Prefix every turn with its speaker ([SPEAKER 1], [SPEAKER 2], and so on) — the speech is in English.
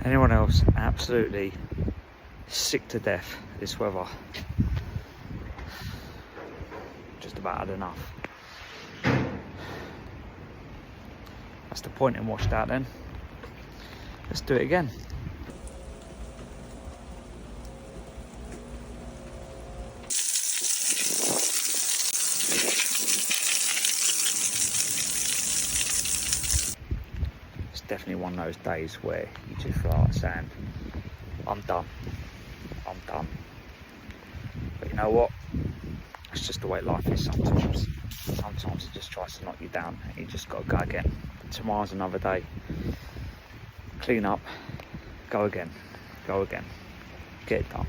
[SPEAKER 1] Anyone else absolutely sick to death this weather? Just about had enough. That's the point in washed out then. Let's do it again. It's definitely one of those days where you just feel like saying, I'm done. I'm done. But you know what? It's just the way life is sometimes. Sometimes it just tries to knock you down and you just got to go again. Tomorrow's another day. Clean up, go again, get it done.